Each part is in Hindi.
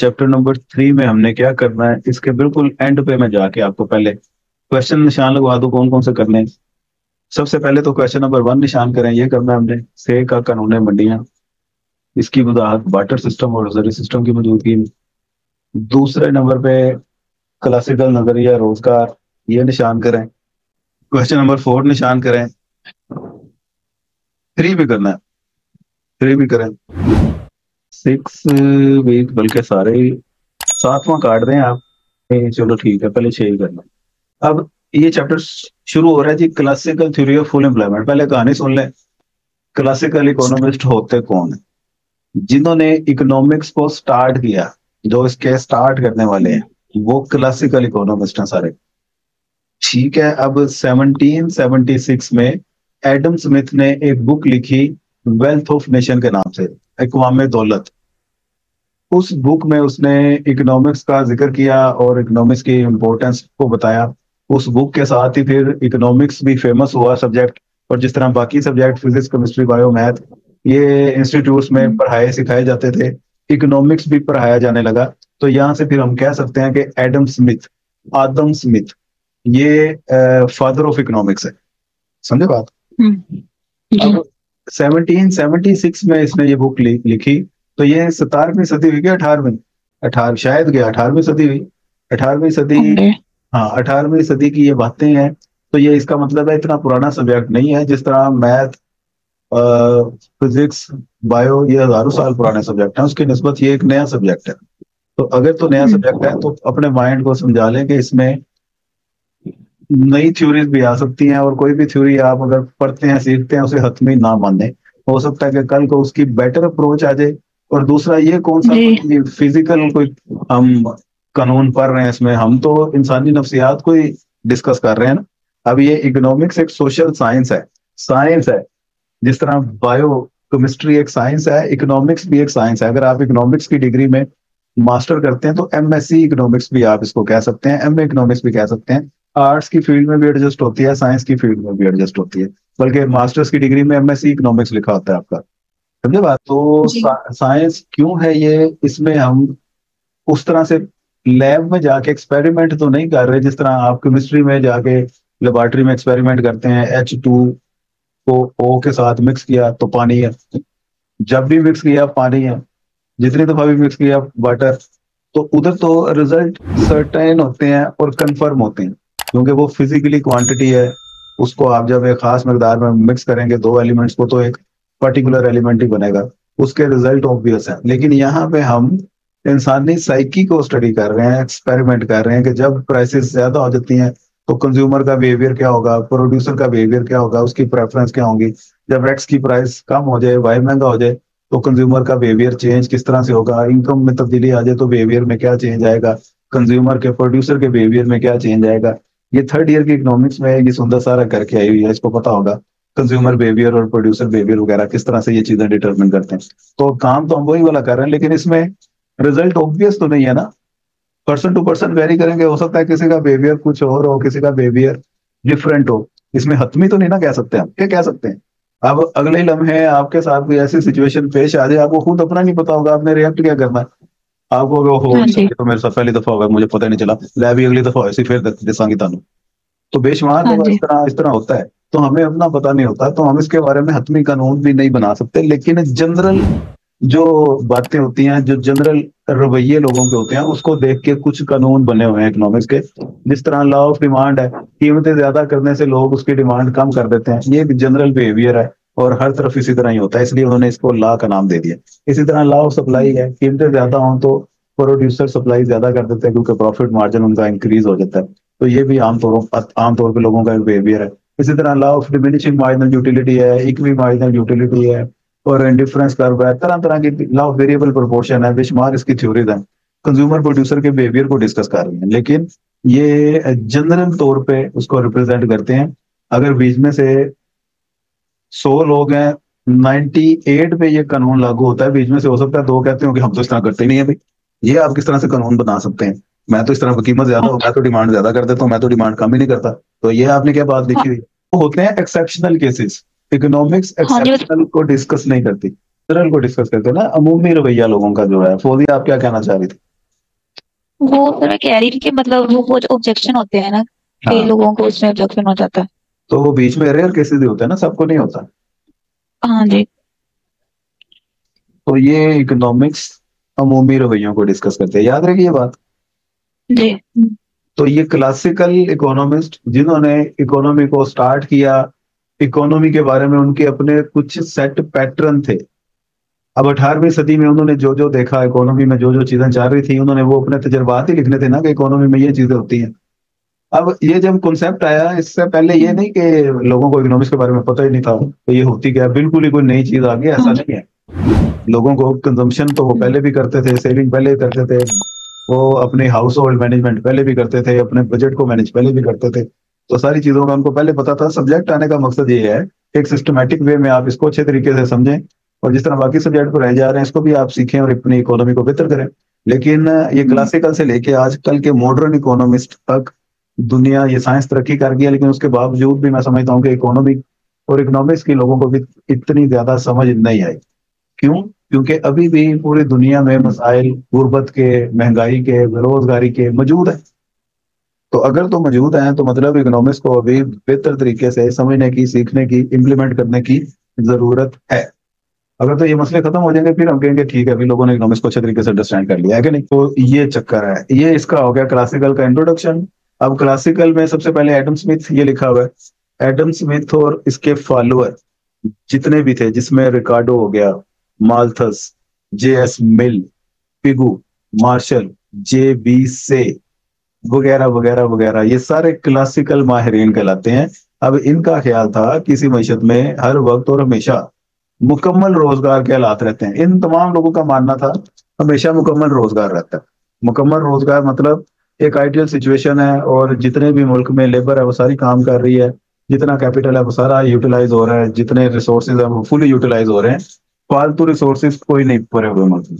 चैप्टर नंबर 3 में हमने क्या करना है, इसके बिल्कुल एंड पे मैं जाके आपको पहले क्वेश्चन निशान लगवा दूं कौन कौन से करने हैं। सबसे पहले तो क्वेश्चन नंबर 1 निशान करें, ये करना है हमने, से का कानून है मंडियां, इसकी वजाहत बार्टर सिस्टम और रिजर्व सिस्टम की मौजूदगी में। दूसरे नंबर पे क्लासिकल नजरिया रोजगार, ये निशान करें। क्वेश्चन नंबर 4 निशान करें। 3 भी करना है, 3 भी करें। 6 भी बल्कि सारे ही, 7वां काट दें आप। चलो ठीक है, पहले 6 ही करना है। अब ये चैप्टर शुरू हो रहा है जी, classical theory of full employment. पहले कहानी सुन लें। क्लासिकल इकोनॉमिस्ट होते कौन है? जिन्होंने इकोनॉमिक्स को स्टार्ट किया, जो इसके स्टार्ट करने वाले हैं वो क्लासिकल इकोनॉमिस्ट हैं सारे। ठीक है, अब 1776 में एडम स्मिथ ने एक बुक लिखी वेल्थ ऑफ नेशन के नाम से, अक़वाम दौलत। उस बुक में उसने इकोनॉमिक्स का जिक्र किया और इकोनॉमिक्स की इम्पोर्टेंस को बताया। उस बुक के साथ ही फिर इकोनॉमिक्स भी फेमस हुआ सब्जेक्ट, और जिस तरह बाकी subject physics chemistry bio math ये इंस्टीट्यूट्स में पढ़ाए सिखाए जाते थे, इकोनॉमिक्स भी पढ़ाया जाने लगा। तो यहाँ से फिर हम कह सकते हैं कि एडम स्मिथ, आदम स्मिथ, ये फादर ऑफ इकोनॉमिक्स है। समझे बात? अब 1776 में इसने ये बुक लिखी, तो ये 17वीं सदी हुई क्या 18वीं? 18 शायद गया, 18वीं सदी हुई, 18वीं सदी। हाँ, 18वीं सदी की ये बातें हैं। तो ये इसका मतलब है इतना पुराना सब्जेक्ट नहीं है। जिस तरह मैथ, फिजिक्स, बायो ये हजारों साल पुराने सब्जेक्ट हैं, उसकी निस्बत ये एक नया सब्जेक्ट है। तो अगर तो नया सब्जेक्ट है तो अपने माइंड को समझा लें कि इसमें नई थ्योरीज भी आ सकती हैं, और कोई भी थ्योरी आप अगर पढ़ते हैं सीखते हैं उसे हतमी ना माने। हो सकता है कि कल को उसकी बेटर अप्रोच आ जाए। और दूसरा, ये कौन सा फिजिकल कोई हम कानून पढ़ रहे हैं, इसमें हम तो इंसानी नफ्सियात को ही डिस्कस कर रहे हैं ना। अब ये इकोनॉमिक्स एक सोशल साइंस है, साइंस है। जिस तरह बायो केमिस्ट्री एक साइंस है, इकोनॉमिक्स भी एक साइंस है। अगर आप इकोनॉमिक्स की डिग्री में मास्टर करते हैं तो एमएससी इकोनॉमिक्स भी आप इसको कह सकते हैं, एमए इकोनॉमिक्स भी कह सकते हैं। आर्ट्स की फील्ड में भी एडजस्ट होती है, साइंस की फील्ड में भी एडजस्ट होती है। बल्कि मास्टर्स की डिग्री में एमएससी इकोनॉमिक्स लिखा होता है आपका। समझे बात? तो साइंस क्यों है ये, इसमें हम उस तरह से लैब में जाके एक्सपेरिमेंट तो नहीं कर रहे जिस तरह आप केमिस्ट्री में जाके लेबोरेटरी में एक्सपेरिमेंट करते हैं। H2 को O के साथ मिक्स किया तो पानी है, जब भी मिक्स किया पानी है, जितनी दफा भी मिक्स किया वाटर। तो उधर तो रिजल्ट सर्टेन होते हैं और कंफर्म होते हैं, क्योंकि वो फिजिकली क्वांटिटी है। उसको आप जब एक खास मकदार में मिक्स करेंगे दो एलिमेंट्स को, तो एक पर्टिकुलर एलिमेंट ही बनेगा, उसके रिजल्ट ऑब्वियस है। लेकिन यहाँ पे हम इंसानी साइकी को स्टडी कर रहे हैं, एक्सपेरिमेंट कर रहे हैं कि जब प्राइसेस ज्यादा हो जाती हैं तो कंज्यूमर का बिहेवियर क्या होगा, प्रोड्यूसर का बिहेवियर क्या होगा, उसकी प्रेफरेंस क्या होगी। जब एक्स की प्राइस कम हो जाए, वाई महंगा हो जाए, तो कंज्यूमर का बिहेवियर चेंज किस तरह से होगा। इनकम में तब्दीली आ जाए तो बिहेवियर में क्या चेंज आएगा, कंज्यूमर के प्रोड्यूसर के बिहेवियर में क्या चेंज आएगा। ये थर्ड ईयर की इकोनॉमिक्स में ये सुंदर सारा करके आई हुई है, इसको पता होगा कंज्यूमर बिहेवियर और प्रोड्यूसर बिहेवियर वगैरह किस तरह से ये चीजें डिटरमिन करते हैं। तो काम तो हम वही वाला कर रहे हैं, लेकिन इसमें रिजल्ट ऑब्वियस तो नहीं है ना। पर्सन टू पर्सन वेरी करेंगे, हो सकता है किसी का बिहेवियर कुछ और हो, किसी का बिहेवियर डिफरेंट हो। इसमें हतमी तो नहीं ना कह सकते, हम क्या कह सकते हैं। अब अगले ही लम्हे आपके साथ कोई ऐसी सिचुएशन पेश आ जाए, आपको खुद अपना नहीं पता होगा आपने रिएक्ट क्या करना है। आपको हो तो मेरे साथ पहली दफा होगा, मुझे पता नहीं चला, लै भी अगली दफा ऐसी फिर दसांगी तानू। तो बेशुमार लोग इस तरह होता है। तो हमें अपना पता नहीं होता, तो हम इसके बारे में हतमी कानून भी नहीं बना सकते। लेकिन जनरल जो बातें होती हैं, जो जनरल रवैये लोगों के होते हैं, उसको देख के कुछ कानून बने हुए हैं इकोनॉमिक्स के। जिस तरह लॉ ऑफ डिमांड है, कीमतें ज्यादा करने से लोग उसकी डिमांड कम कर देते हैं, ये एक जनरल बिहेवियर है और हर तरफ इसी तरह ही होता है, इसलिए उन्होंने इसको लॉ का नाम दे दिया। इसी तरह लॉ ऑफ सप्लाई है, कीमतें ज्यादा हों तो प्रोड्यूसर सप्लाई ज्यादा कर देते हैं, क्योंकि प्रॉफिट मार्जिन उनका इंक्रीज हो जाता है। तो ये भी आमतौर पर लोगों का एक बिहेवियर है। इसी तरह law of diminishing marginal utility है, इक्वी मार्जिनल यूटिलिटी है, और इंडिफरेंस कर्व है, तरह तरह की लॉ ऑफ वेरिएबल प्रोपोर्शन है, बेशुमार इसकी थ्योरीज हैं। कंज्यूमर प्रोड्यूसर के बिहेवियर को डिस्कस कर रही हैं, लेकिन ये जनरल तौर पे उसको रिप्रेजेंट करते हैं। अगर बीच में से 100 लोग हैं, 98 पे ये कानून लागू होता है, बीच में से हो सकता है 2 कहते हो कि हम तो इस तरह करते ही नहीं है। भाई ये आप किस तरह से कानून बना सकते हैं? मैं तो इस तरह कीमत ज्यादा हो, मैं तो डिमांड ज्यादा कर देता हूँ, मैं तो डिमांड कम ही नहीं करता। तो ये आपने क्या बात लिखी हुई? वो होते हैं एक्सेप्शनल केसेस। इकोनॉमिक्स एक्सेप्शनल को डिस्कस नहीं करती, जनरल को डिस्कस करते हैं ना, अमूमी रवैया लोगों का जो है। फौजी, आप क्या कहना चाह रही थी? वो फिर मैं कह रही थी कि मतलब वो जो ऑब्जेक्शन होते हैं ना, कई हाँ, लोगों को उसमें ऑब्जेक्शन हो जाता है। तो वो बीच में रेयर केसेस ही होते हैं ना, सबको नहीं होता। हाँ जी। तो ये इकोनॉमिक्स अमूमी रवैयों को डिस्कस करते हैं, याद रखिए ये बात। जी। तो ये क्लासिकल इकोनॉमिस्ट जिन्होंने इकोनॉमी को स्टार्ट किया, इकोनॉमी के बारे में उनके अपने कुछ सेट पैटर्न थे। अब 18वीं सदी में उन्होंने जो जो देखा इकोनॉमी में, जो जो चीजें चल रही थी, उन्होंने वो अपने तजर्बात ही लिखने थे ना कि इकोनॉमी में ये चीजें होती हैं। अब ये जब कॉन्सेप्ट आया, इससे पहले ये नहीं कि लोगों को इकोनॉमिक्स के बारे में पता ही नहीं था तो ये होती क्या है, बिल्कुल ही कोई नई चीज आ गई, ऐसा हाँ। नहीं है। लोगों को कंजम्पशन तो वो पहले भी करते थे, सेविंग पहले करते थे, वो अपने हाउस होल्ड मैनेजमेंट पहले भी करते थे, अपने बजट को मैनेज पहले भी करते थे। तो सारी चीजों का उनको पहले पता था। सब्जेक्ट आने का मकसद ये है, एक सिस्टमेटिक वे में आप इसको अच्छे तरीके से समझें, और जिस तरह बाकी सब्जेक्ट पर रह जा रहे हैं इसको भी आप सीखें और अपनी इकोनॉमी को बेहतर करें। लेकिन ये क्लासिकल से लेके आजकल के मॉडर्न इकोनॉमिस्ट तक दुनिया, ये साइंस तरक्की कर गया, लेकिन उसके बावजूद भी मैं समझता हूँ कि इकोनॉमिक और इकोनॉमिक्स की लोगों को भी इतनी ज्यादा समझ नहीं आई। क्यों? क्योंकि अभी भी पूरी दुनिया में मसाइल गुर्बत के, महंगाई के, बेरोजगारी के मौजूद है। तो अगर तो मौजूद हैं तो मतलब इकोनॉमिक्स को अभी बेहतर तरीके से समझने की, सीखने की, इम्प्लीमेंट करने की जरूरत है। अगर तो ये मसले खत्म हो जाएंगे फिर हम कहेंगे ठीक है, अभी लोगों ने इकोनॉमिक्स को अच्छे तरीके से अंडरस्टैंड कर लिया है कि नहीं। तो ये चक्कर है, ये इसका हो गया क्लासिकल का इंट्रोडक्शन। अब क्लासिकल में सबसे पहले एडम स्मिथ ये लिखा हुआ है। एडम स्मिथ और इसके फॉलोअर जितने भी थे, जिसमें रिकार्डो हो गया, माल्थस, जे एस मिल, पिगू, मार्शल, जे बी से, वगैरह वगैरह वगैरह, ये सारे क्लासिकल माहिरीन कहलाते हैं। अब इनका ख्याल था किसी मईशत में हर वक्त और हमेशा मुकम्मल रोजगार के हालात रहते हैं। इन तमाम लोगों का मानना था हमेशा मुकम्मल रोजगार रहता है। मुकम्मल रोजगार मतलब एक आइडियल सिचुएशन है, और जितने भी मुल्क में लेबर है वो सारी काम कर रही है, जितना कैपिटल है वो सारा यूटिलाइज हो रहा है, जितने रिसोर्सेज है वो फुली यूटिलाइज हो रहे हैं, फालतू रिसोर्सेज कोई नहीं पड़े हुए मुल्क में।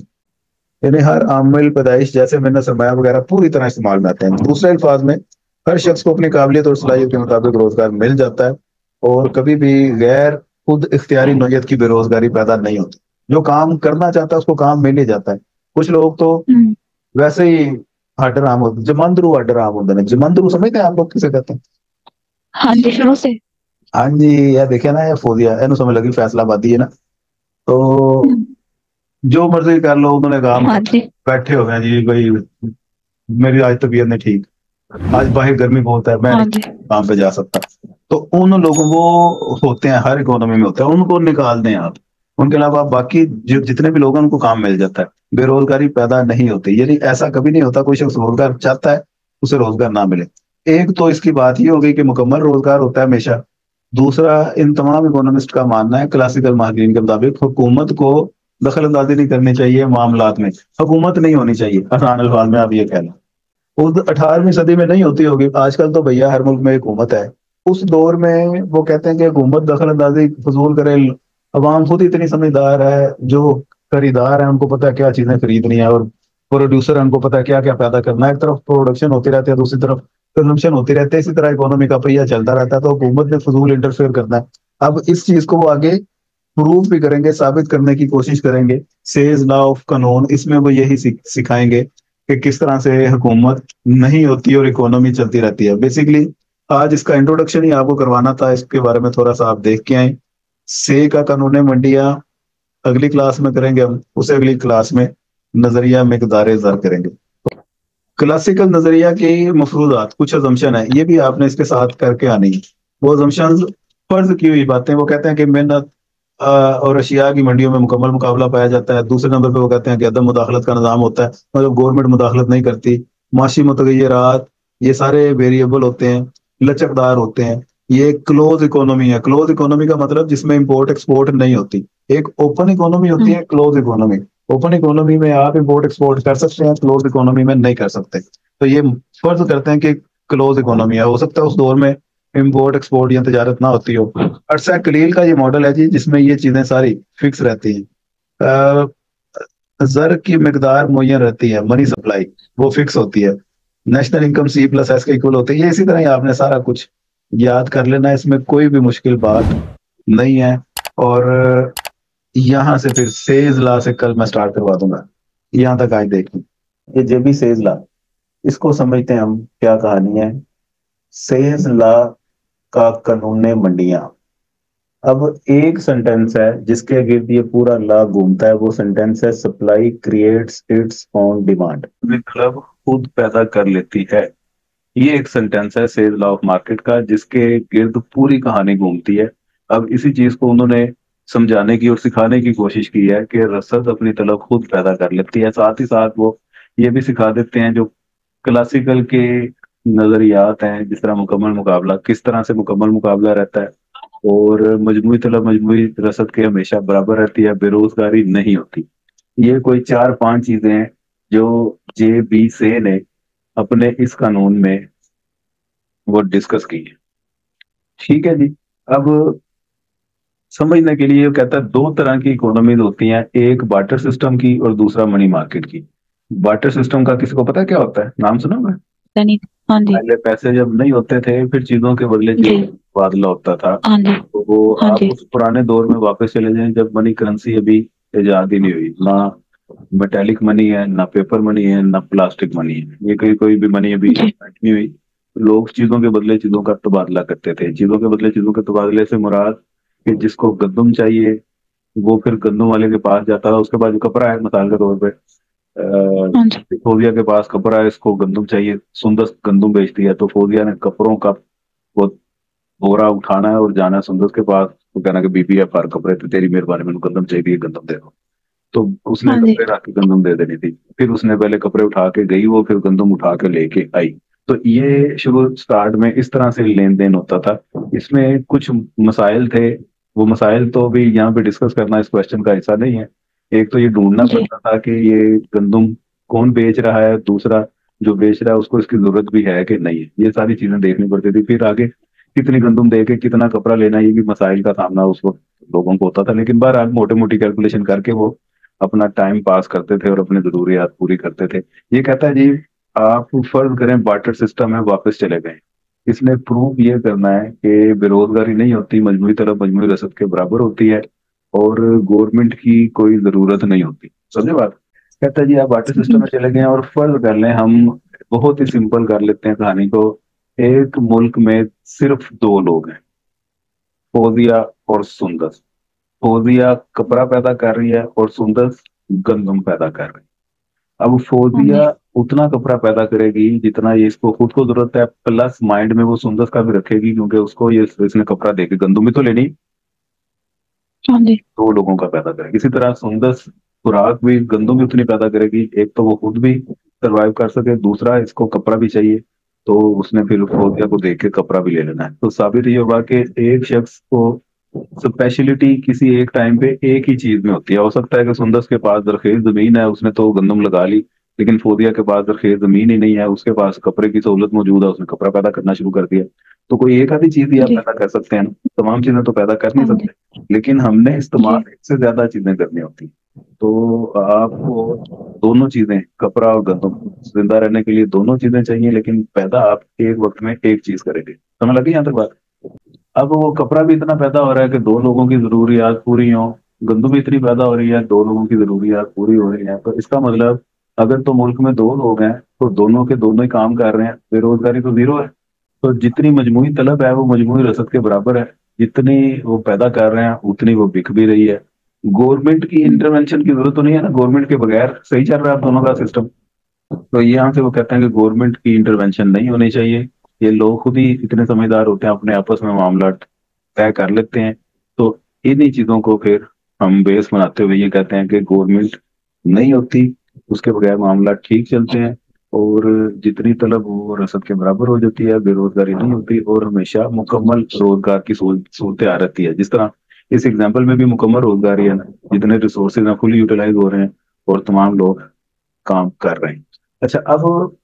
यानी हर आमिल पैदाइश जैसे मैंने सरमाया वगैरह पूरी तरह इस्तेमाल में आते हैं। दूसरे अल्फाज में हर शख्स को अपनी काबिलियत और सलाहियत के मुताबिक रोजगार मिल जाता है, और कभी भी गैर खुद इख्तियारी नौयत की बेरोजगारी पैदा नहीं होती। जो काम करना चाहता है उसको काम मिल ही जाता है। कुछ लोग तो वैसे ही हडराम होते, जमंदरू हडराम होते हैं। जमंदरू समझते हैं आप लोग किसे कहते हैं? हाँ जी, शुरू से। हाँ जी, ये देखे ना, ये फोदिया इन समझ लगी फैसलाबादी है ना। तो हम्म। जो मर्जी कर लो, उन्होंने काम हाँ कर, जी। बैठे हो गए जी भाई, मेरी आज तबीयत नहीं ठीक, आज बाहर गर्मी बहुत है, मैं हाँ नहीं जी। काम पे जा सकता। तो उन लोगों वो होते हैं, हर इकोनॉमी में होता है, उनको निकाल दें आप। उनके अलावा बाकी जो जितने भी लोग हैं उनको काम मिल जाता है, बेरोजगारी पैदा नहीं होती। यानी ऐसा कभी नहीं होता कोई शख्स रोजगार चाहता है उसे रोजगार ना मिले। एक तो इसकी बात ये हो गई कि मुकम्मल रोजगार होता है हमेशा। दूसरा, इन तमाम इकोनॉमिस्ट का मानना है क्लासिकल माहिरीन के मुताबिक हुकूमत को दखल अंदाजी नहीं करनी चाहिए मामलात में। हुकूमत नहीं होनी चाहिए, आसान अल्फाज में आप ये कहना। उस 18वीं सदी में नहीं होती होगी, आजकल तो भैया हर मुल्क में हुकूमत है। उस दौर में वो कहते हैं कि हुकूमत दखल अंदाजी फजूल करे, अवाम खुद इतनी समझदार है, जो खरीदार है उनको पता है क्या चीजें खरीदनी है, और प्रोड्यूसर है उनको पता है क्या क्या पैदा करना है। एक तरफ प्रोडक्शन होती रहती है, दूसरी तरफ कंजम्पशन होती रहती है, इसी तरह इकोनॉमी का पहिया चलता रहता है। तो हुकूमत ने फजूल इंटरफेयर करना है। अब इस चीज को वो आगे प्रूव भी करेंगे, साबित करने की कोशिश करेंगे। सेज लॉ ऑफ कानून, इसमें वो यही सिखाएंगे कि किस तरह से हुकूमत नहीं होती और इकोनॉमी चलती रहती है। बेसिकली आज इसका इंट्रोडक्शन ही आपको करवाना था, इसके बारे में थोड़ा सा आप देख के आए। से का कानून मंडिया अगली क्लास में करेंगे हम, उसे अगली क्लास में नजरिया मिकदार ज़र करेंगे। क्लासिकल नजरिया के मफरूजात, कुछ अजम्पशन है, ये भी आपने इसके साथ करके आनी है। वो अजम्पशन फर्ज की हुई बातें, वो कहते हैं कि मेहनत और अशिया की मंडियों में मुकम्मल मुकाबला पाया जाता है। दूसरे नंबर पे वो कहते हैं कि अदम मुदाखलत का निज़ाम होता है, मतलब गवर्नमेंट मुदाखलत नहीं करती। माशी मुतगय्यरात, ये सारे वेरिएबल होते हैं, लचकदार होते हैं। ये क्लोज इकोनॉमी है। क्लोज इकोनॉमी का मतलब जिसमें इंपोर्ट एक्सपोर्ट नहीं होती। एक ओपन इकोनॉमी होती है, क्लोज इकोनॉमी। ओपन इकोनॉमी में आप इंपोर्ट एक्सपोर्ट कर सकते हैं, क्लोज इकोनॉमी में नहीं कर सकते। तो ये फर्ज करते हैं कि क्लोज इकोनॉमी है। हो सकता है उस दौर में इंपोर्ट एक्सपोर्ट या तजारत ना होती हो। अरसा कलील का ये मॉडल है जी, जिसमें ये चीजें सारी फिक्स रहती हैं। जर की मकदार मुहैया रहती है, मनी सप्लाई वो फिक्स होती है। National income C plus S के इक्वल होती है। ये इसी तरह ही आपने सारा कुछ याद कर लेना है, इसमें कोई भी मुश्किल बात नहीं है। और यहाँ से फिर सेज ला से कल मैं स्टार्ट करवा दूंगा। यहाँ तक आज देखिए, ये जेबी सेज ला, इसको समझते हैं हम, क्या कहानी है। सेज ला का कानून मंडियां। अब एक सेंटेंस है जिसके गिर्द ये पूरा लॉ घूमता है, वो सेंटेंस है supply creates its own demand. मतलब खुद पैदा कर लेती है। ये एक सेंटेंस है सेज लॉ ऑफ मार्केट का, जिसके गिर्द पूरी कहानी घूमती है। अब इसी चीज को उन्होंने समझाने की और सिखाने की कोशिश की है कि रसद अपनी तलब खुद पैदा कर लेती है। साथ ही साथ वो ये भी सिखा देते हैं जो क्लासिकल के नजरियात हैं, जिस तरह मुकम्मल मुकाबला, किस तरह से मुकम्मल मुकाबला रहता है, और मजमुई तलब मजमुई रसद के हमेशा बराबर रहती है, बेरोजगारी नहीं होती। ये कोई 4-5 चीजें हैं जो जे बी से ने अपने इस कानून में वो डिस्कस की है। ठीक है जी। अब समझने के लिए ये कहता है दो तरह की इकोनॉमीज होती हैं, एक बार्टर सिस्टम की और दूसरा मनी मार्केट की। बार्टर सिस्टम का किसी को पता है क्या होता है? नाम सुना है? नहीं। हाँ जी। पहले पैसे जब नहीं होते थे, फिर चीजों के बदले जी। चीजों का तबादला होता था। हाँ जी। तो वो हाँ आप जी। उस पुराने दौर में वापस चले जाएं जब मनी करेंसी अभी इजाद ही नहीं हुई। ना मेटेलिक मनी है, ना पेपर मनी है, ना प्लास्टिक मनी है, ये कोई कोई भी मनी अभी जी। नहीं हुई। लोग चीजों के बदले चीजों का तबादला करते थे। चीजों के बदले चीजों के तबादले से मुराद कि जिसको गंदम चाहिए वो फिर गंदम वाले के पास जाता था। उसके बाद जो कपड़ा है मिसाल के तौर पे, हाँ जी। फौजिया के पास कपड़ा है, इसको गंदम चाहिए, सुंदस गंदम बेचती है, तो फौजिया ने कपड़ों का वो बोरा उठाना है और जाना है सुंदस के पास। तो कहना कि बीबी है फार कपड़े थे, तेरी मेहरबानी, मैंने गंदम चाहिए, गंदम दे दो। तो उसने हाँ जी। कपड़े रख के गंदम दे देनी थी। फिर उसने पहले कपड़े उठा के गई, वो फिर गंदम उठा के लेके आई। तो ये शुरू स्टार्ट में इस तरह से लेन देन होता था। इसमें कुछ मसाइल थे, वो मसाइल तो भी यहाँ पे डिस्कस करना इस क्वेश्चन का हिस्सा नहीं है। एक तो ये ढूंढना जी। पड़ता था कि ये गंदम कौन बेच रहा है, दूसरा जो बेच रहा है उसको इसकी जरूरत भी है कि नहीं है, ये सारी चीजें देखनी पड़ती थी। फिर आगे कितनी गंदम दे के कितना कपड़ा लेना, ये भी मसाइल का सामना उस वक्त लोगों को होता था। लेकिन बहरहाल मोटी मोटी कैलकुलेशन करके वो अपना टाइम पास करते थे और अपनी जरूरियात पूरी करते थे। ये कहता है जी, आप फर्ज करें बार्टर सिस्टम है, वापस चले गए। इसने प्रूव ये करना है कि बेरोजगारी नहीं होती, मजमूरी तलब मजमूरी रसद के बराबर होती है, और गवर्नमेंट की कोई जरूरत नहीं होती। समझे बात? कहता है जी आप बार्टर सिस्टम में चले गए और फर्ज कर लें हम, बहुत ही सिंपल कर लेते हैं कहानी को। एक मुल्क में सिर्फ दो लोग हैं, फौजिया और सुंदस। फौजिया कपड़ा पैदा कर रही है और सुंदस गंदम पैदा कर रही है। अब हाँ जी। फौजिया उतना कपड़ा पैदा करेगी जितना ये इसको खुद को जरूरत है, प्लस माइंड में वो सुंदस का भी रखेगी, क्योंकि उसको ये इसने कपड़ा देके गंदम भी तो लेनी। हाँ जी। दो लोगों का पैदा करेगी। इसी तरह सुंदस खुराक भी गंदम भी उतनी पैदा करेगी, एक तो वो खुद भी सरवाइव कर सके, दूसरा इसको कपड़ा भी चाहिए। तो उसने फिर फौजिया को देख के कपड़ा भी ले लेना है। तो साबित ये होगा कि एक शख्स को स्पेशलिटी किसी एक टाइम पे एक ही चीज में होती है। हो सकता है कि सुंदस के पास जरखेज जमीन है, उसने तो गंदम लगा ली, लेकिन फोदिया के पास जरखेज जमीन ही नहीं है, उसके पास कपड़े की सहूलत मौजूद है, उसने कपड़ा पैदा करना शुरू कर दिया। तो कोई एक आधी चीज ही आप जी। पैदा कर सकते हैं ना, तमाम चीजें तो पैदा कर नहीं हाँ जी। सकते। लेकिन हमने जी। इस्तेमाल एक से ज्यादा चीजें करनी होती हैं। तो आपको दोनों चीजें, कपड़ा और गंदम, जिंदा रहने के लिए दोनों चीजें चाहिए, लेकिन पैदा आप एक वक्त में एक चीज करेंगे। समझ लगी यहाँ तक बात? अब वो कपड़ा भी इतना पैदा हो रहा है कि दो लोगों की जरूरियात पूरी हो, गंदम भी इतनी पैदा हो रही है, दो लोगों की जरूरियात पूरी हो रही है। तो इसका मतलब अगर तो मुल्क में दो लोग हैं तो दोनों के दोनों ही काम कर रहे हैं, बेरोजगारी तो जीरो है। तो जितनी मजमूई तलब है वो मजमूई रसद के बराबर है, जितनी वो पैदा कर रहे हैं उतनी वो बिक भी रही है। गवर्नमेंट की इंटरवेंशन की जरूरत तो नहीं है ना, गवर्नमेंट के बगैर सही चल रहा है आप दोनों का सिस्टम। तो यहाँ से वो कहते हैं कि गवर्नमेंट की इंटरवेंशन नहीं होनी चाहिए, ये लोग खुद ही इतने समझदार होते हैं, अपने आपस में मामला तय कर लेते हैं। तो इन्हीं चीजों को फिर हम बेस बनाते हुए ये कहते हैं कि गवर्नमेंट नहीं होती, उसके बगैर मामला ठीक चलते हैं, और जितनी तलब वो रसद के बराबर हो जाती है, बेरोजगारी नहीं होती, और हमेशा मुकम्मल रोजगार की सूरत आ रहती है। जिस तरह इस एग्जाम्पल में भी मुकम्मल रोजगारी है ना, जितने रिसोर्सेज हैं फुली यूटिलाइज हो रहे हैं और तमाम लोग काम कर रहे हैं। अच्छा, अब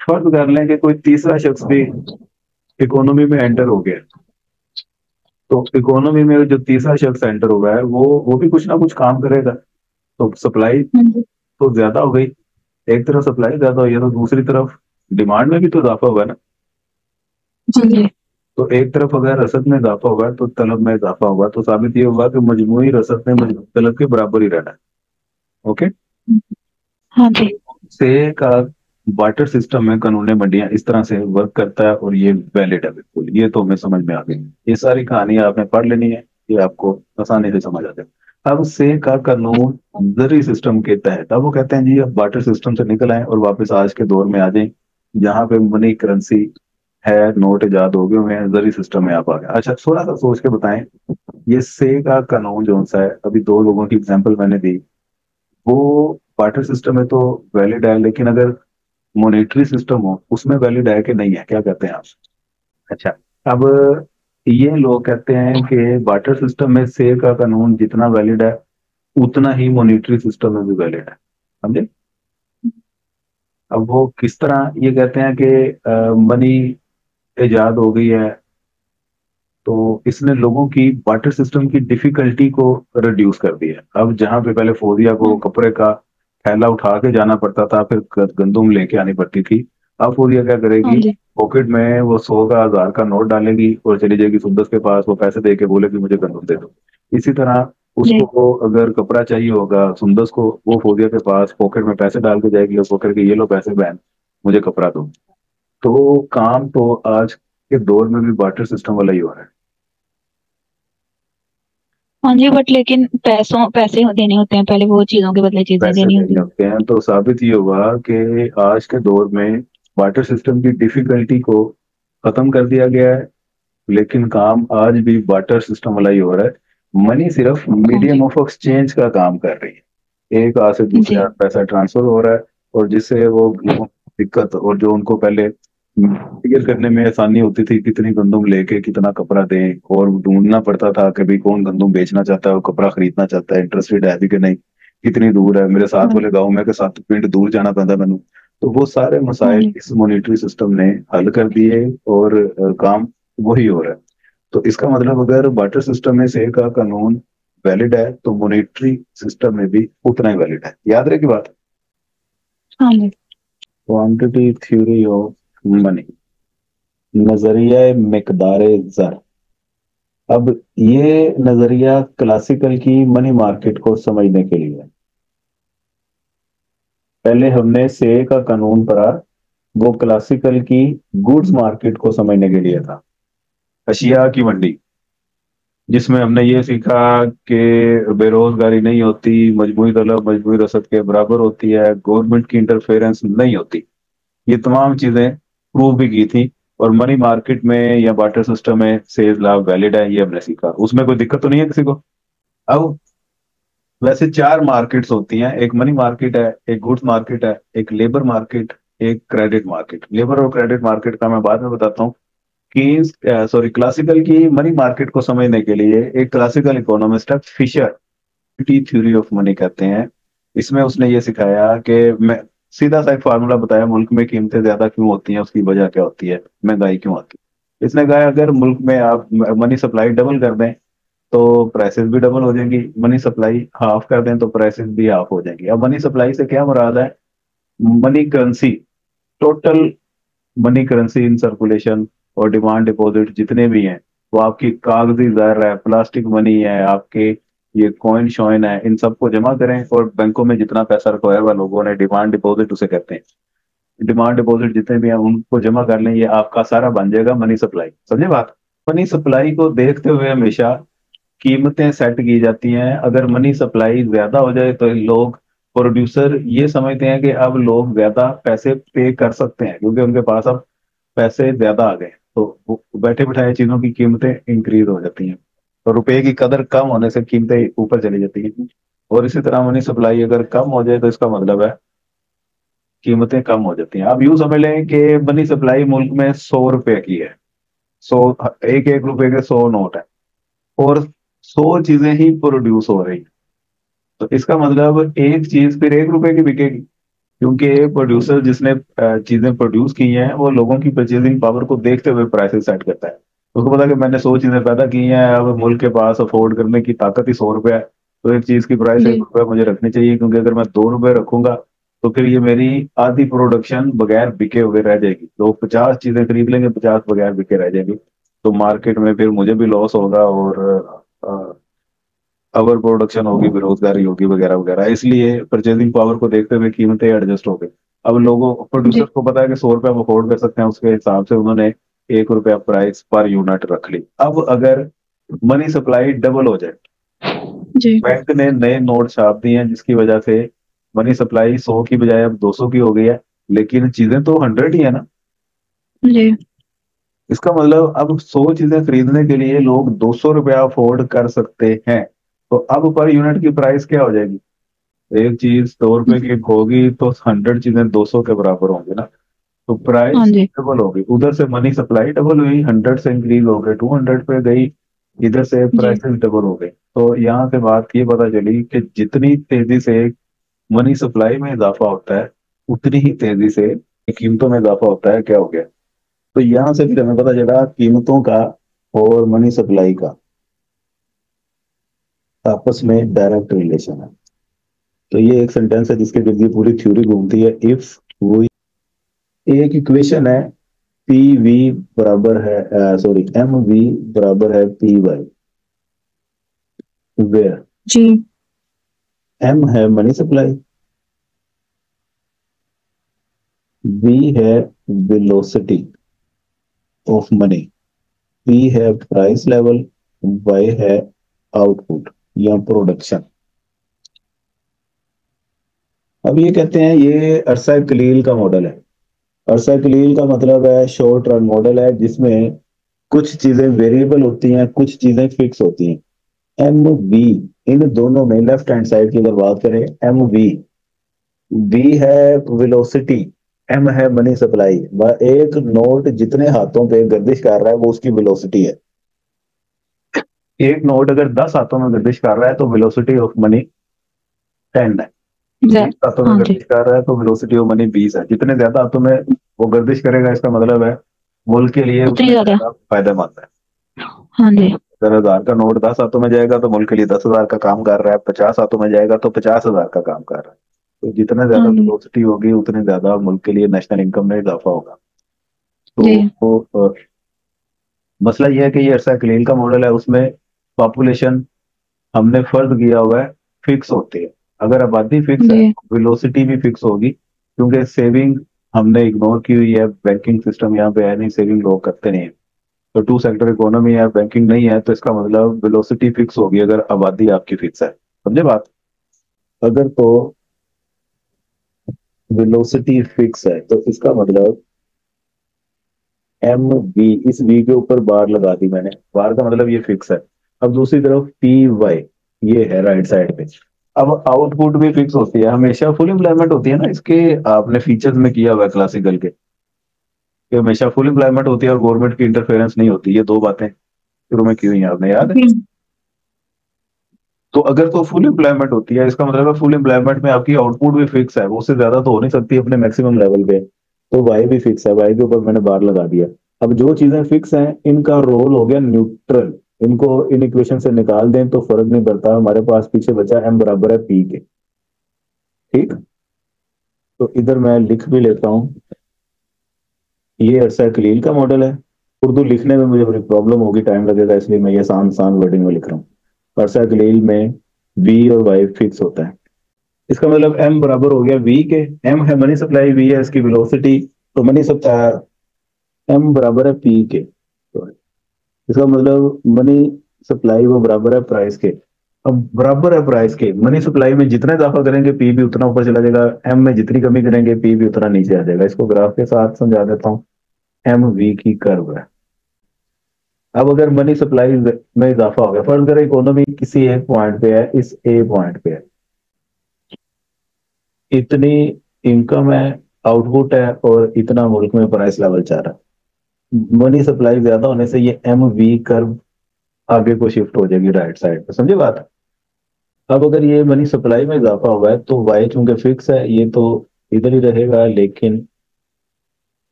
फर्ज कर लें कि कोई तीसरा शख्स भी इकोनॉमी में एंटर हो गया। तो इकोनॉमी में जो तीसरा शख्स एंटर हुआ है वो भी कुछ ना कुछ काम करेगा। तो सप्लाई हाँ जी। तो ज्यादा हो गई, एक तरफ सप्लाई ज्यादा हुई है तो दूसरी तरफ डिमांड में भी तो इजाफा हुआ है ना। जी। जी। तो एक तरफ अगर रसद में इजाफा होगा तो तलब में इजाफा होगा, तो साबित ये होगा कि मजमूई रसद में मजमूई तलब के बराबर ही रहना है। ओके। हाँ जी। से का बार्टर सिस्टम में कानूनी मंडियां इस तरह से वर्क करता है और ये वैलिड है बिल्कुल, ये तो हमें समझ में आ गई। ये सारी कहानी आपने पढ़ लेनी है, ये आपको आसानी से समझ आ जाए। अब से का कानून जरी सिस्टम के तहत, अब वो कहते हैं जी अब बार्टर सिस्टम से निकल आए और वापस आज के दौर में आ जाए जहाँ पे मनी करेंसी है, नोट इजाद हो गए हुए हैं, जरी सिस्टम में आप आ गए। अच्छा थोड़ा सा सोच के बताएं, ये से का कानून जो सा है, अभी दो लोगों की एग्जांपल मैंने दी, वो बार्टर सिस्टम है तो वैलिड है, लेकिन अगर मॉनेटरी सिस्टम हो उसमें वैलिड है कि नहीं है, क्या कहते हैं आप? अच्छा, अब ये लोग कहते हैं कि बार्टर सिस्टम में से का कानून जितना वैलिड है उतना ही मॉनेटरी सिस्टम में भी वैलिड है, समझे? अब वो किस तरह, ये कहते हैं कि मनी इजाद हो गई है तो इसने लोगों की बार्टर सिस्टम की डिफिकल्टी को रिड्यूस कर दिया है। अब जहां पे पहले फौजिया को कपड़े का थैला उठा के जाना पड़ता था, फिर गंदुम लेके आनी पड़ती थी, अब फौजिया क्या हाँ करेगी, जी। पॉकेट में वो 100 का 1000 का नोट डालेगी और चली जाएगी सुंदर के पास, वो पैसे दे के बोलेगी मुझे गंदुम दे दो। इसी तरह जी। उसको अगर कपड़ा चाहिए होगा सुंदर को, वो फौजिया के पास पॉकेट में पैसे डाल के जाएगी और पॉकेट के ये लो पैसे बहन मुझे कपड़ा दो। तो काम तो आज के दौर में भी बार्टर सिस्टम वाला ही हो रहा है। हाँ जी, बट लेकिन पैसे देने होते हैं पहले, वो चीजों के बदले चीजें पैसे देनी देने होती हैं। होते हैं, तो साबित ये हुआ कि आज के दौर में बार्टर सिस्टम की डिफिकल्टी को खत्म कर दिया गया है, लेकिन काम आज भी बार्टर सिस्टम वाला ही हो रहा है। मनी सिर्फ हाँ मीडियम जी। ऑफ एक्सचेंज का काम कर रही है, एक हाथ से दूसरे जी। हाथ पैसा ट्रांसफर हो रहा है, और जिससे वो लोगों को दिक्कत, और जो उनको पहले फिगर करने में आसानी होती थी कितनी गंदुम लेके कितना कपड़ा दें, और ढूंढना पड़ता था कि भाई कौन गंदुम बेचना चाहता है और कपड़ा खरीदना चाहता है, इंटरेस्टेड है भी कि नहीं, कितनी दूर है मेरे साथ हाँ वाले गाँव में, के 7 मिनट दूर जाना पैंदा मैनू। तो वो सारे हाँ मसाइल जी। इस मॉनेटरी सिस्टम ने हल कर दिए, और काम वही हो रहा है। तो इसका मतलब अगर बार्टर सिस्टम में से का कानून वैलिड है तो मॉनेटरी सिस्टम में भी उतना ही वैलिड है, याद रहे की बात। हाँ जी। क्वांटिटी थ्योरी ऑफ मनी, नजरिया मिकदार जर। अब ये नजरिया क्लासिकल की मनी मार्केट को समझने के लिए है। पहले हमने से का कानून पढ़ा, वो क्लासिकल की गुड्स मार्केट को समझने के लिए था, अशिया की मंडी, जिसमें हमने ये सीखा कि बेरोजगारी नहीं होती, मजबूरी तलब मजबूरी रसद के बराबर होती है, गवर्नमेंट की इंटरफेरेंस नहीं होती, ये तमाम चीजें प्रूव भी की थी। और मनी मार्केट में या बार्टर सिस्टम में सेल्स लाभ वैलिड है, ये हमने सीखा, उसमें कोई दिक्कत तो नहीं है किसी को। अब वैसे चार मार्केट्स होती हैं, एक मनी मार्केट है, एक गुड्स मार्केट है, एक लेबर मार्केट, एक क्रेडिट मार्केट। लेबर और क्रेडिट मार्केट का मैं बाद में बताता हूँ कि सॉरी, क्लासिकल की मनी मार्केट को समझने के लिए एक क्लासिकल इकोनॉमिस्ट है फिशर, टी थ्योरी ऑफ मनी कहते हैं। इसमें उसने ये सिखाया कि मैं सीधा सा एक फार्मूला बताया, मुल्क में कीमतें ज्यादा क्यों होती हैं, उसकी वजह क्या होती है, महंगाई क्यों आती है। इसने कहा अगर मुल्क में आप मनी सप्लाई डबल कर दें तो प्राइसेस भी डबल हो जाएंगी, मनी सप्लाई हाफ कर दें तो प्राइसेस भी हाफ हो जाएंगी। अब मनी सप्लाई से क्या मुराद है, money currency, total money currency in circulation और डिमांड डिपॉजिट जितने भी हैं, वो आपकी कागजी जर है, प्लास्टिक मनी है, आपके ये कॉइन शॉइन है, इन सबको जमा करें और बैंकों में जितना पैसा रखवाया हुआ लोगों ने, डिमांड डिपॉजिट उसे कहते हैं, डिमांड डिपॉजिट जितने भी हैं उनको जमा कर लें, ये आपका सारा बन जाएगा मनी सप्लाई। समझे बात? मनी सप्लाई को देखते हुए हमेशा कीमतें सेट की जाती हैं। अगर मनी सप्लाई ज्यादा हो जाए तो लोग, प्रोड्यूसर ये समझते हैं कि अब लोग ज्यादा पैसे पे कर सकते हैं क्योंकि उनके पास अब पैसे ज्यादा आ गए, तो वो बैठे बिठाए चीजों की कीमतें इंक्रीज हो जाती हैं, तो रुपए की कदर कम होने से कीमतें ऊपर चली जाती हैं। और इसी तरह मनी सप्लाई अगर कम हो जाए तो इसका मतलब है कीमतें कम हो जाती हैं। अब यूं समझ लें कि मनी सप्लाई मुल्क में 100 रुपए की है, 100, एक एक रुपए के 100 नोट है, और 100 चीजें ही प्रोड्यूस हो रही, तो इसका मतलब एक चीज फिर 1 रुपए की बिकेगी, क्योंकि प्रोड्यूसर जिसने चीजें प्रोड्यूस की हैं वो लोगों की परचेजिंग पावर को देखते हुए प्राइसेस सेट करता है। उसको पता है कि मैंने 100 चीजें पैदा की हैं, अब मुल्क के पास अफोर्ड करने की ताकत ही 100 रुपया है, तो एक चीज की प्राइस एक जी। रुपया मुझे रखनी चाहिए, क्योंकि अगर मैं 2 रुपए रखूंगा तो फिर ये मेरी आधी प्रोडक्शन बगैर बिके हुए रह जाएगी, लोग 50 चीजें खरीद लेंगे, 50 बगैर बिके रह जाएंगी, तो मार्केट में फिर मुझे भी लॉस होगा, और ओवर प्रोडक्शन होगी, बेरोजगारी होगी वगैरह वगैरह। इसलिए परचेजिंग पावर को देखते हुए कीमतें एडजस्ट हो गई। अब लोगों प्रोड्यूसर जी को पता है कि 100 रुपये हम अफोर्ड कर सकते हैं, उसके हिसाब से उन्होंने 1 रुपया प्राइस पर यूनिट रख ली। अब अगर मनी सप्लाई डबल हो जाए, जी बैंक ने नए नोट छाप दिए हैं जिसकी वजह से मनी सप्लाई 100 की बजाय अब 200 की हो गई है, लेकिन चीजें तो 100 ही है ना। जी इसका मतलब अब 100 चीजें खरीदने के लिए लोग 200 रुपया अफोर्ड कर सकते हैं। तो अब पर यूनिट की प्राइस क्या हो जाएगी? एक चीज 100 रुपए की होगी तो 100 चीजें 200 के बराबर होंगी ना। तो हाँ प्राइस जी डबल हो गई, उधर से मनी सप्लाई डबल हुई, 100 से इंक्रीज हो गए 200 पे गई, इधर से जी प्राइसेस डबल हो गई। तो यहाँ से बात ये पता चली कि जितनी तेजी से मनी सप्लाई में इजाफा होता है, उतनी ही तेजी से कीमतों में इजाफा होता है। क्या हो गया? तो यहाँ से फिर हमें पता चला कीमतों का और मनी सप्लाई का आपस में डायरेक्ट रिलेशन है। तो ये एक सेंटेंस है जिसके गिर्द ये पूरी थ्योरी घूमती है। इफ वो एक इक्वेशन है, पी वी बराबर है, सॉरी, एम वी बराबर है पी वाई, वेयर जी एम है मनी सप्लाई, वी है वेलोसिटी ऑफ मनी, पी है प्राइस लेवल, वाई है आउटपुट या प्रोडक्शन। अब ये कहते हैं ये अरसा कलील का मॉडल है। अरसा कलील का मतलब है शॉर्ट रन मॉडल है जिसमें कुछ चीजें वेरिएबल होती हैं, कुछ चीजें फिक्स होती हैं। एम वी, इन दोनों में लेफ्ट हैंड साइड की अगर बात करें, एम वी, वी है वेलोसिटी, एम है मनी सप्लाई। एक नोट जितने हाथों पे गर्दिश कर रहा है वो उसकी वेलोसिटी है। एक नोट अगर 10 हाथों में गर्दिश कर रहा है तो वेलोसिटी ऑफ मनी 10 है। जी 20 हाथों में हाँ जी गर्दिश कर रहा है तो वेलोसिटी ऑफ मनी 20 है। जितने ज्यादा हाथों में वो गर्दिश करेगा, इसका मतलब है मुल्क के लिए उतनी उतने ज्यादा ज्यादा फायदेमंद है। हाँ जी 10,000 का नोट 10 हाथों में जाएगा तो मुल्क के लिए 10,000 का काम कर रहा है, 50 हाथों में जाएगा तो 50,000 का काम कर रहा है। तो जितना हाँ ज्यादा जी वेलोसिटी होगी उतने ज्यादा मुल्क के लिए नेशनल इनकम में इजाफा होगा। जी तो मसला यह है कि ये अर्सा कलील का मॉडल है, उसमें पॉपुलेशन हमने फर्ज किया हुआ है फिक्स होती है। अगर आबादी फिक्स है जी वेलोसिटी भी फिक्स होगी, क्योंकि सेविंग हमने इग्नोर की हुई है। बैंकिंग सिस्टम यहाँ पे है नहीं, सेविंग लोग करते नहीं है। तो टू सेक्टर इकोनॉमी है, बैंकिंग नहीं है, तो इसका मतलब वेलोसिटी फिक्स होगी अगर आबादी आपकी फिक्स है। समझे बात? अगर तो वेलोसिटी फिक्स है तो इसका मतलब एम वी, इस वी के ऊपर बार लगा दी मैंने, बार का मतलब ये फिक्स है। अब दूसरी तरफ पी वाई, ये है राइट साइड पे। अब आउटपुट भी फिक्स होती है, हमेशा फुल एम्प्लॉयमेंट होती है ना इसके। आपने फीचर्स में किया हुआ है क्लासिकल के, कि हमेशा फुल एम्प्लॉयमेंट होती है और गवर्नमेंट की इंटरफेरेंस नहीं होती। ये दो बातें शुरू में की हुई हैं, आपने याद है? जी तो अगर तो फुल एम्प्लॉयमेंट होती है, इसका मतलब है फुल एम्प्लॉयमेंट में आपकी आउटपुट भी फिक्स है, वो उससे ज्यादा तो हो नहीं सकती अपने मैक्सिमम लेवल पे। तो वाई भी फिक्स है, वाई के ऊपर मैंने बार लगा दिया। अब जो चीजें फिक्स हैं इनका रोल हो गया न्यूट्रल, इनको इन इक्वेशन से निकाल दें तो फर्क नहीं पड़ता, हमारे पास पीछे बचा एम बराबर है पी के। ठीक, तो इधर मैं लिख भी लेता हूँ, ये अरसा कलील का मॉडल है। उर्दू लिखने में मुझे बड़ी प्रॉब्लम होगी, टाइम लगेगा, इसलिए मैं ये आसान आसान वर्डिंग में लिख रहा हूँ। अरसा कलील में वी और वाई फिक्स होता है। इसका मतलब एम बराबर हो गया वी के, एम है मनी सप्लाई, वी है इसकी वेलोसिटी। तो मनी सप्लाई एम बराबर है पी के, तो इसका मतलब मनी सप्लाई वो बराबर है प्राइस के। अब बराबर है प्राइस के, मनी सप्लाई में जितना इजाफा करेंगे पी भी उतना ऊपर चला जाएगा, एम में जितनी कमी करेंगे पी भी उतना नीचे आ जाएगा। इसको ग्राफ के साथ समझा देता हूँ। एम वी की कर्व है। अब अगर मनी सप्लाई में इजाफा हो गया, फर्ज करें इकोनॉमी किसी एक पॉइंट पे है, इस ए पॉइंट पे है, इतनी इनकम है, आउटपुट है, और इतना मुल्क में प्राइस लेवल चल रहा है। मनी सप्लाई ज्यादा होने से ये एम वी कर्व आगे को शिफ्ट हो जाएगी राइट साइड पे। समझे बात? अब अगर ये मनी सप्लाई में इजाफा हुआ है तो वाई चूंकि फिक्स है, ये तो इधर ही रहेगा, लेकिन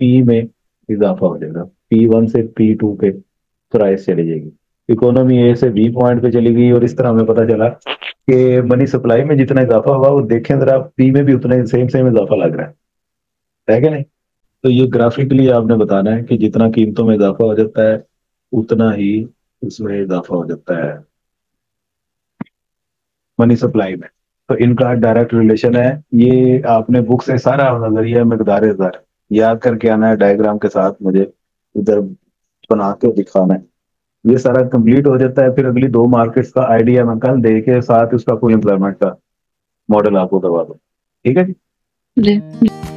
पी में इजाफा हो जाएगा। P1 से P2 पे प्राइस चली जाएगी। इकोनॉमी ए से बी पॉइंट पे चली गई, और इस तरह हमें पता चला कि मनी सप्लाई में जितना इजाफा हुआ वो देखें जरा, पी में भी उतना सेम सेम इजाफा लग रहा है कि नहीं? तो ये ग्राफिकली आपने बताना है कि जितना कीमतों में इजाफा हो जाता है उतना ही उसमें इजाफा हो जाता है मनी सप्लाई में। तो इनका डायरेक्ट रिलेशन है। ये आपने बुक से सारा नजरिया मिकदार ज़र याद करके आना है, डायग्राम के साथ मुझे इधर बना के दिखाना है। ये सारा कंप्लीट हो जाता है, फिर अगली 2 मार्केट्स का आइडिया मैं कल दे के साथ उसका कोई एम्प्लॉयमेंट का मॉडल आपको करवा दूँ। ठीक है जी। जी।